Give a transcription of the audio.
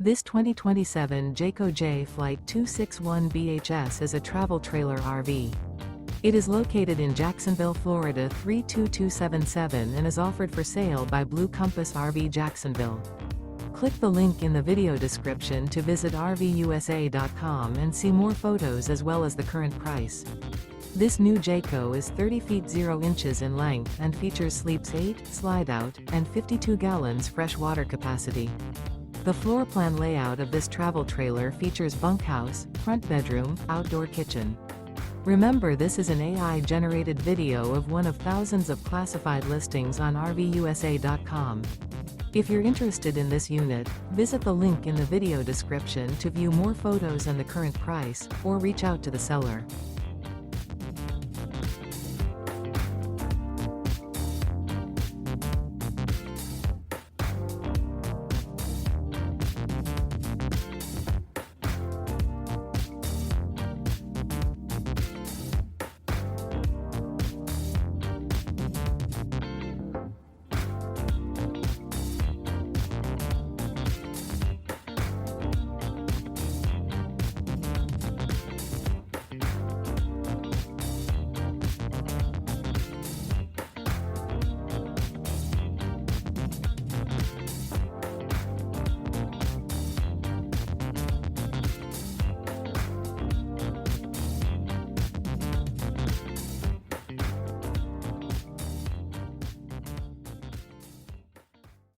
This 2027 Jayco Jay Flight 261 BHS is a travel trailer RV. It is located in Jacksonville, Florida 32277 and is offered for sale by Blue Compass RV Jacksonville. Click the link in the video description to visit RVUSA.com and see more photos as well as the current price. This new Jayco is 30 feet 0 inches in length and features sleeps 8, slide-out, and 52 gallons fresh water capacity. The floor plan layout of this travel trailer features bunkhouse, front bedroom, outdoor kitchen. Remember, this is an AI-generated video of one of thousands of classified listings on RVUSA.com. If you're interested in this unit, visit the link in the video description to view more photos and the current price, or reach out to the seller.